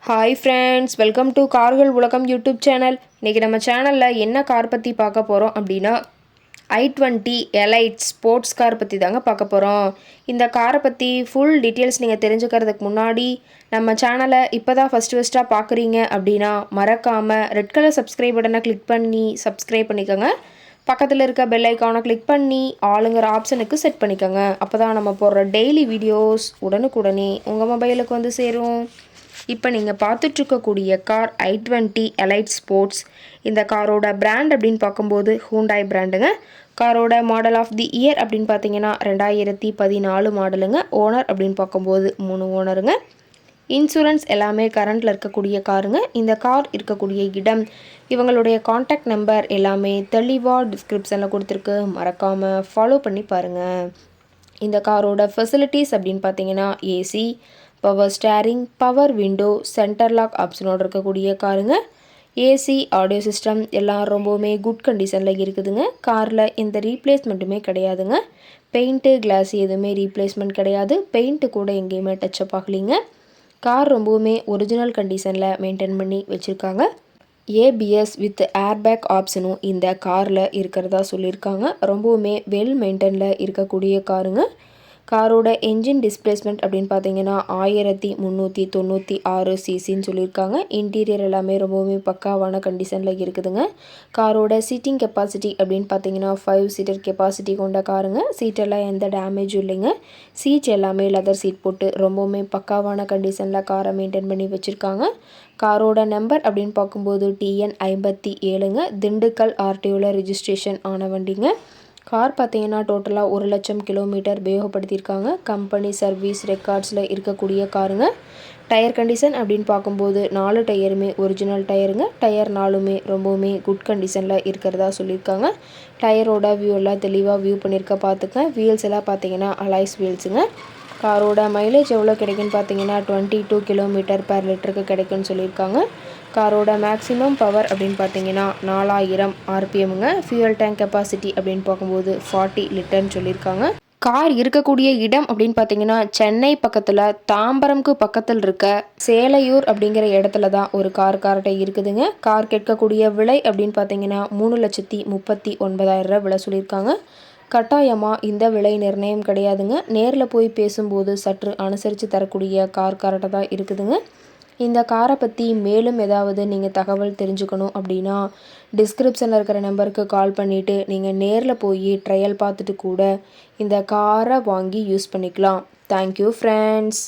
Hi friends, welcome to கார்கள் உலகம் YouTube channel. இன்றைக்கி நம்ம சேனலில் என்ன கார் பற்றி பார்க்க போகிறோம் அப்படின்னா i20 எலைட் ஸ்போர்ட்ஸ் கார் பற்றி தாங்க பார்க்க போகிறோம். இந்த காரை பற்றி ஃபுல் டீட்டெயில்ஸ் நீங்கள் தெரிஞ்சுக்கிறதுக்கு முன்னாடி நம்ம சேனலை இப்போ தான் ஃபஸ்ட்டாக பார்க்குறீங்க அப்படின்னா மறக்காமல் ரெட் கலர் சப்ஸ்கிரைப் பட்டனை கிளிக் பண்ணி சப்ஸ்கிரைப் பண்ணிக்கோங்க. பக்கத்தில் இருக்க பெல் ஐக்கானை கிளிக் பண்ணி ஆளுங்கிற ஆப்ஷனுக்கு செட் பண்ணிக்கோங்க. அப்போ தான் நம்ம போடுற டெய்லி வீடியோஸ் உடனுக்குடனே உங்கள் மொபைலுக்கு வந்து சேரும். இப்போ நீங்கள் பார்த்துட்ருக்கக்கூடிய கார் i20 எலைட் ஸ்போர்ட்ஸ். இந்த காரோட பிராண்ட் அப்படின்னு பார்க்கும்போது ஹூண்டாய் பிராண்டுங்க. காரோட மாடல் ஆஃப் தி இயர் அப்படின்னு பார்த்தீங்கன்னா 2014 மாடலுங்க. ஓனர் அப்படின்னு பார்க்கும்போது 3 ஓனருங்க. இன்சூரன்ஸ் எல்லாமே கரண்டில் இருக்கக்கூடிய காருங்க. இந்த கார் இருக்கக்கூடிய இடம், இவங்களுடைய காண்டாக்ட் நம்பர் எல்லாமே தெளிவாக டிஸ்கிரிப்ஷனில் கொடுத்துருக்கு. மறக்காமல் ஃபாலோ பண்ணி பாருங்கள். இந்த காரோட ஃபெசிலிட்டிஸ் அப்படின்னு பார்த்தீங்கன்னா AC, power steering, power window, centre lock ஆப்ஷனோடு இருக்கக்கூடிய காருங்க. ஏசி, ஆடியோ சிஸ்டம் எல்லாம் ரொம்பவுமே குட் கண்டிஷனில் இருக்குதுங்க. காரில் எந்த ரீப்ளேஸ்மெண்ட்டுமே கிடையாதுங்க. பெயிண்ட்டு, கிளாஸ் எதுவுமே ரீப்ளேஸ்மெண்ட் கிடையாது. பெயிண்ட்டு கூட எங்கேயுமே டச்சப் ஆகலிங்க. கார் ரொம்பவுமே ஒரிஜினல் கண்டிஷனில் மெயின்டைன் பண்ணி வச்சுருக்காங்க. ஏபிஎஸ் வித் ஏர்பேக் ஆப்ஷனும் இந்த காரில் இருக்கிறதா சொல்லியிருக்காங்க. ரொம்பவுமே வெல் மெயின்டைனில் இருக்கக்கூடிய காருங்க. காரோட என்ஜின் டிஸ்பிளேஸ்மெண்ட் அப்படின்னு பார்த்தீங்கன்னா 1396 சிசின்னு சொல்லியிருக்காங்க. இன்டீரியர் எல்லாமே ரொம்பவுமே பக்காவான கண்டிஷனில் இருக்குதுங்க. காரோட சீட்டிங் கெப்பாசிட்டி அப்படின்னு பார்த்தீங்கன்னா 5 சீட்டர் கெப்பாசிட்டி கொண்ட காருங்க. சீட்டெல்லாம் எந்த டேமேஜும் இல்லைங்க. சீட் எல்லாமே லெதர் சீட் போட்டு ரொம்பவுமே பக்காவான கண்டிஷனில் காரை மெயின்டைன் பண்ணி வச்சுருக்காங்க. காரோட நம்பர் அப்படின்னு பார்க்கும்போது TN 57ங்க. திண்டுக்கல் ஆர்டிஓவில் ரிஜிஸ்ட்ரேஷன் ஆன வண்டிங்க. கார் பார்த்தீங்கன்னா டோட்டலாக 1,00,000 கிலோமீட்டர் உபயோகப்படுத்தியிருக்காங்க. கம்பெனி சர்வீஸ் ரெக்கார்ட்ஸில் இருக்கக்கூடிய காருங்க. டயர் கண்டிஷன் அப்படின்னு பார்க்கும்போது 4 டயருமே ஒரிஜினல் டயருங்க. டயர் 4மே ரொம்பவுமே குட் கண்டிஷனில் இருக்கிறதா சொல்லியிருக்காங்க. டயரோட வியூ எல்லாம் தெளிவாக வியூ பண்ணியிருக்க பார்த்துக்க. வீல்ஸ் எல்லாம் பார்த்தீங்கன்னா அலாய்ஸ் வீல்ஸுங்க. காரோட மைலேஜ் எவ்வளோ கிடைக்குன்னு பார்த்தீங்கன்னா 22 கிலோமீட்டர் பெர் லிட்டருக்கு கிடைக்குன்னு சொல்லியிருக்காங்க. காரோட மேக்ஸிமம் பவர் அப்படின்னு பார்த்தீங்கன்னா 4000 RPMங்க. ஃபியூயல் டேங்க் கெப்பாசிட்டி அப்படின்னு பார்க்கும்போது 40 லிட்டர்னு சொல்லியிருக்காங்க. கார் இருக்கக்கூடிய இடம் அப்படின்னு பார்த்தீங்கன்னா சென்னை பக்கத்தில் தாம்பரம்க்கு பக்கத்தில் இருக்க சேலையூர் அப்படிங்கிற இடத்துல தான் ஒரு கார்கிட்ட இருக்குதுங்க. கார் கேட்கக்கூடிய விலை அப்படின்னு பார்த்தீங்கன்னா 3,39,000 விலை சொல்லியிருக்காங்க. கட்டாயமாக இந்த விலை நிர்ணயம் கிடையாதுங்க. நேரில் போய் பேசும்போது சற்று அனுசரித்து தரக்கூடிய கார்கிட்ட தான் இருக்குதுங்க. இந்த காரை பற்றி மேலும் ஏதாவது நீங்கள் தகவல் தெரிஞ்சுக்கணும் அப்படின்னா டிஸ்கிரிப்ஷனில் இருக்கிற நம்பருக்கு கால் பண்ணிவிட்டு நீங்கள் நேரில் போய் ட்ரையல் பார்த்துட்டு கூட இந்த காரை வாங்கி யூஸ் பண்ணிக்கலாம். Thank you friends.